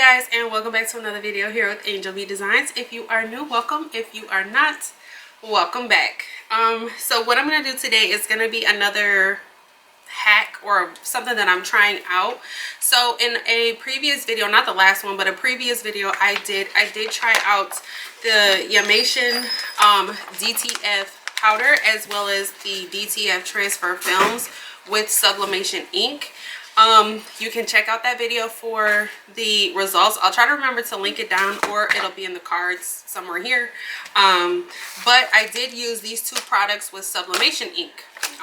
guys, and welcome back to another video here with Angel B Designs. If you are new, welcome. If you are not, welcome back. So what I'm going to do today is going to be another hack or something that I'm trying out. So in a previous video, not the last one, but a previous video I did try out the YAMATION DTF powder as well as the DTF transfer films with sublimation ink. You can check out that video for the results. I'll try to remember to link it down, or it'll be in the cards somewhere here. But I did use these two products with sublimation ink.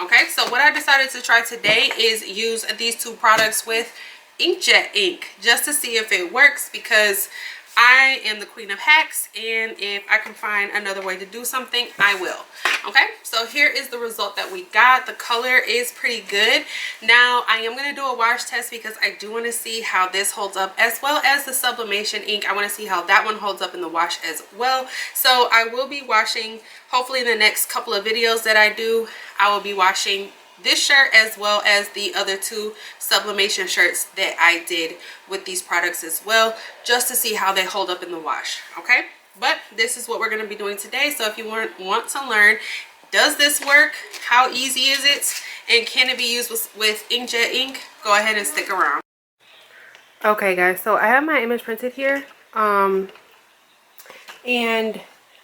Okay, so what I decided to try today is use these two products with Inkjet ink just to see if it works, because I am the queen of hacks, and if I can find another way to do something, I will. Okay, so here is the result that we got. The color is pretty good. Now I am going to do a wash test because I do want to see how this holds up, as well as the sublimation ink. I want to see how that one holds up in the wash as well. So I will be washing, hopefully in the next couple of videos that I do, I will be washing this shirt as well as the other two sublimation shirts that I did with these products as well, just to see how they hold up in the wash. Okay, but this is what we're going to be doing today. So if you want to learn, does this work, how easy is it, and can it be used with Inkjet ink, go ahead and stick around. Okay guys, so I have my image printed here, and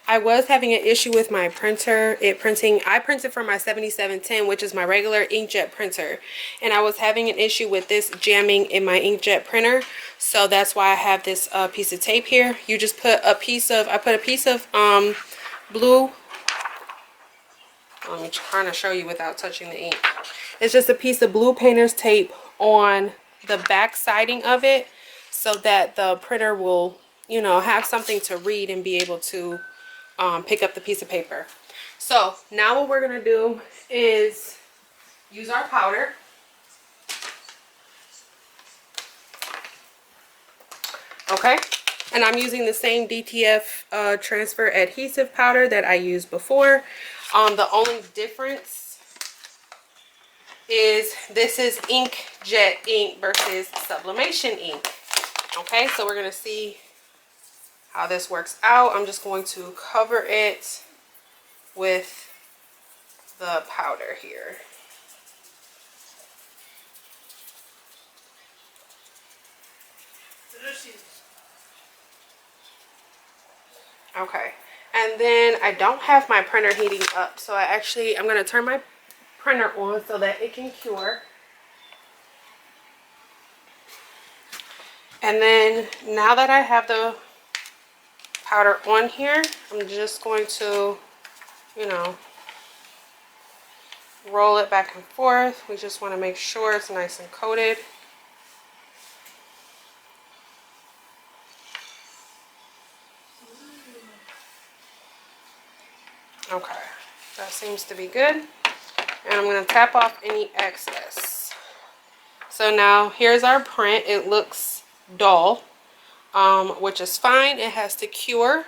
I was having an issue with my printer. I printed from my 7710, which is my regular inkjet printer, and I was having an issue with this jamming in my inkjet printer. So that's why I have this piece of tape here. You just put a piece of, I put a piece of blue. Let me try to show you without touching the ink. It's just a piece of blue painter's tape on the back siding of it, so that the printer will, you know, have something to read and be able to pick up the piece of paper. So now what we're gonna do is use our powder. Okay, and I'm using the same DTF transfer adhesive powder that I used before. The only difference is this is Inkjet ink versus sublimation ink. Okay, so we're gonna see how this works out. I'm just going to cover it with the powder here. Okay, and then I don't have my printer heating up, so I'm going to turn my printer on so that it can cure. And then now that I have the powder on here, I'm just going to, you know, roll it back and forth. We just want to make sure it's nice and coated. Okay, that seems to be good. And I'm going to tap off any excess. So now here's our print. It looks dull, which is fine. It has to cure.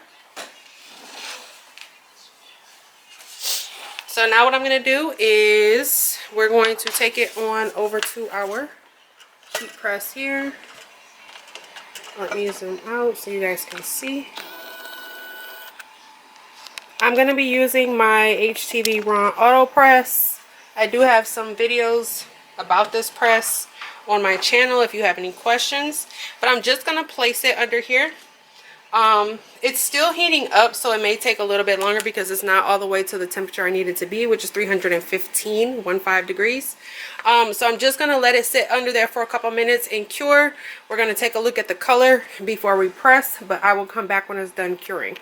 So now what I'm going to do is we're going to take it on over to our heat press here. Let me zoom out so you guys can see. I'm going to be using my HTV Ron Auto Press. I do have some videos about this press on my channel if you have any questions, but I'm just going to place it under here. It's still heating up, so it may take a little bit longer because it's not all the way to the temperature I need it to be, which is 315 degrees. So I'm just going to let it sit under there for a couple minutes and cure. We're going to take a look at the color before we press, but I will come back when it's done curing.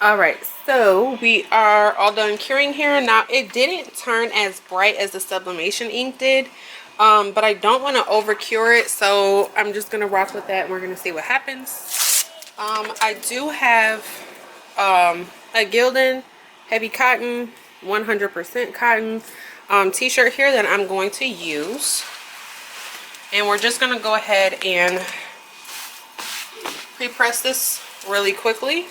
Alright, so we are all done curing here. Now it didn't turn as bright as the sublimation ink did, but I don't want to over cure it, so I'm just going to rock with that and we're going to see what happens. I do have a Gildan heavy cotton, 100% cotton t-shirt here that I'm going to use, and we're just going to go ahead and pre-press this really quickly.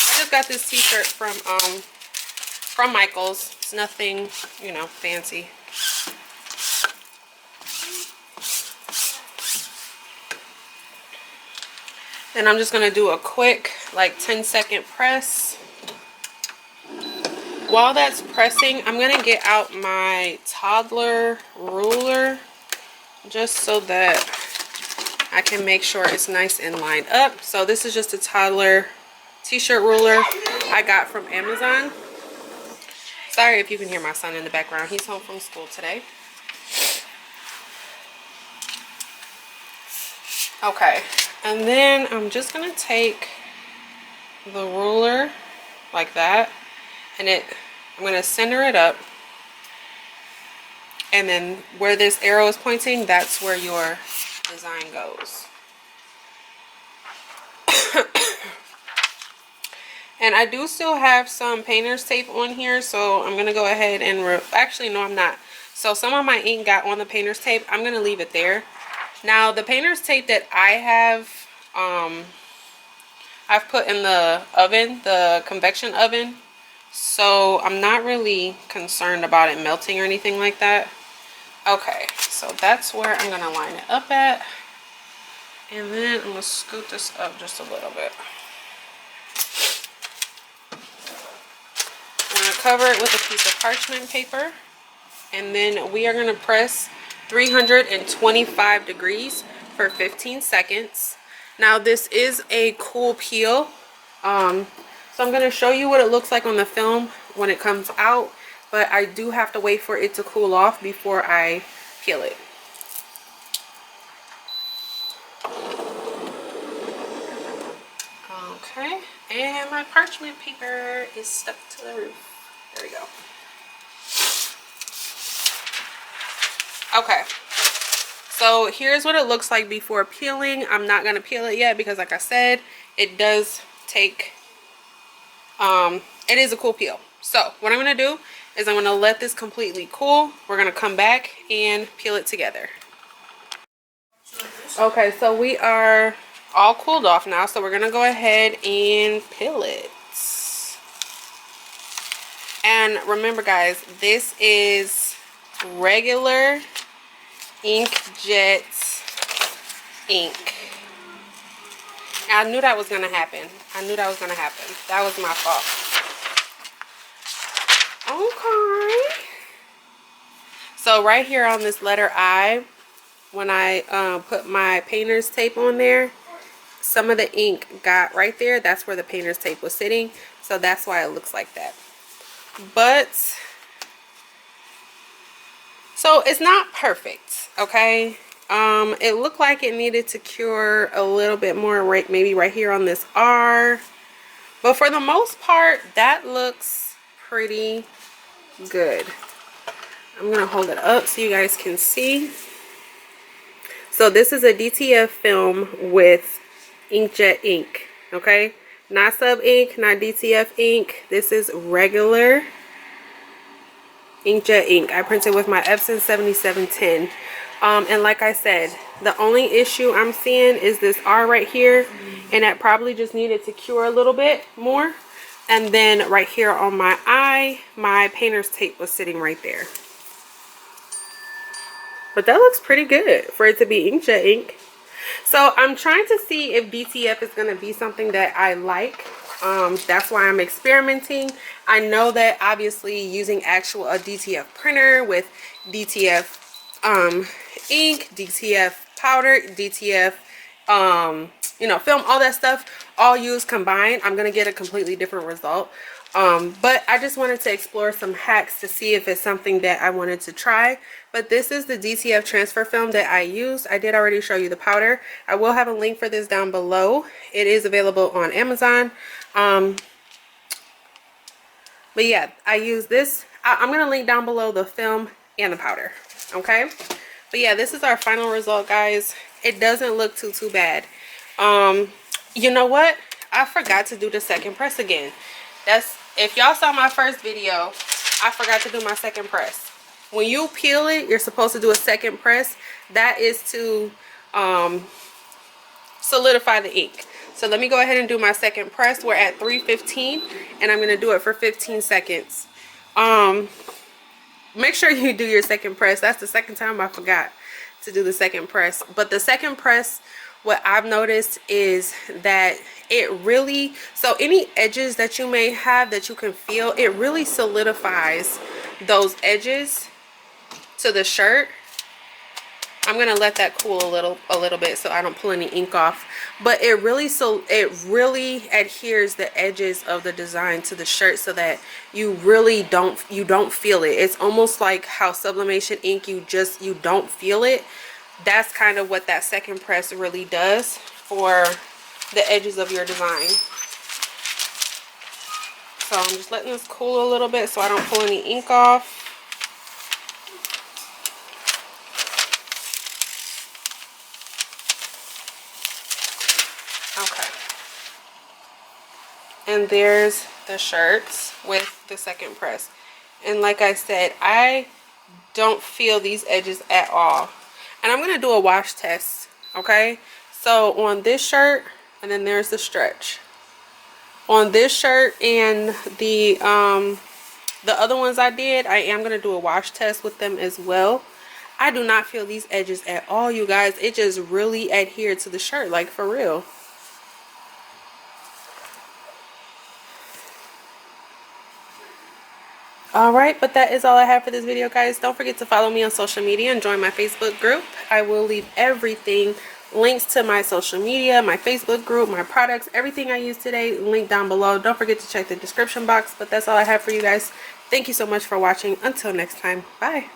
I just got this t-shirt from Michael's. It's nothing, you know, fancy. Then I'm just gonna do a quick like 10-second press. While that's pressing, I'm gonna get out my toddler ruler just so that I can make sure it's nice and lined up. So this is just a toddler t-shirt ruler I got from Amazon. Sorry if you can hear my son in the background. He's home from school today. Okay, and then I'm just gonna take the ruler like that, and I'm gonna center it up, and then where this arrow is pointing, that's where your design goes. And I do still have some painter's tape on here, so I'm gonna go ahead and actually no, I'm not. So some of my ink got on the painter's tape. I'm gonna leave it there. Now the painter's tape that I have, I've put in the oven, the convection oven, so I'm not really concerned about it melting or anything like that. Okay, so that's where I'm gonna line it up at, and then I'm gonna scoot this up just a little bit. I'm gonna cover it with a piece of parchment paper, and then we are gonna press 325 degrees for 15 seconds. Now this is a cool peel, so I'm going to show you what it looks like on the film when it comes out, but I do have to wait for it to cool off before I peel it. Okay, and my parchment paper is stuck to the roof. There we go. Okay, so here's what it looks like before peeling. I'm not going to peel it yet because like I said, it does take, it is a cool peel. So what I'm going to do is I'm going to let this completely cool. We're going to come back and peel it together. Okay, so we are all cooled off now, so we're going to go ahead and peel it. And remember guys, this is regular Inkjet ink. I knew that was gonna happen. That was my fault. Okay. So right here on this letter I, when I put my painter's tape on there, some of the ink got right there. That's where the painter's tape was sitting. So that's why it looks like that. But so it's not perfect, okay? It looked like it needed to cure a little bit more, right, maybe right here on this R. But for the most part, that looks pretty good. I'm gonna hold it up so you guys can see. So this is a DTF film with Inkjet ink, okay? Not sub ink, not DTF ink. This is regular Inkjet ink. I printed with my Epson 7710. And like I said, the only issue I'm seeing is this R right here, and that probably just needed to cure a little bit more. And then right here on my eye, my painter's tape was sitting right there. But that looks pretty good for it to be Inkjet ink. So I'm trying to see if DTF is going to be something that I like. That's why I'm experimenting. I know that obviously using a DTF printer with DTF ink, DTF powder, DTF you know, film, all that stuff, all used combined, I'm gonna get a completely different result. But I just wanted to explore some hacks to see if it's something that I wanted to try. But this is the DTF transfer film that I used. I did already show you the powder. I will have a link for this down below. It is available on Amazon. But yeah, I use this. I'm gonna link down below the film and the powder, okay? But yeah, this is our final result, guys. It doesn't look too bad. You know what? I forgot to do the second press again. That's, if y'all saw my first video, I forgot to do my second press. When you peel it, you're supposed to do a second press. That is to solidify the ink. So let me go ahead and do my second press. We're at 315 and I'm going to do it for 15 seconds. Make sure you do your second press. That's the second time I forgot to do the second press. But the second press what I've noticed is that it really, so any edges that you may have that you can feel, it really solidifies those edges to the shirt. I'm gonna let that cool a little bit so I don't pull any ink off. But it really adheres the edges of the design to the shirt so that you really don't feel it. It's almost like how sublimation ink, you don't feel it. That's kind of what that second press really does for the edges of your design. So I'm just letting this cool a little bit so I don't pull any ink off. Okay. And there's the shirts with the second press. And like I said, I don't feel these edges at all. And I'm going to do a wash test, okay? So on this shirt, and then there's the stretch. On this shirt and the other ones I did, I am going to do a wash test with them as well. I do not feel these edges at all, you guys. It just really adhered to the shirt, like for real. Alright, but that is all I have for this video, guys. Don't forget to follow me on social media and join my Facebook group. I will leave everything, links to my social media, my Facebook group, my products, everything I used today, linked down below. Don't forget to check the description box. But that's all I have for you guys. Thank you so much for watching. Until next time, bye.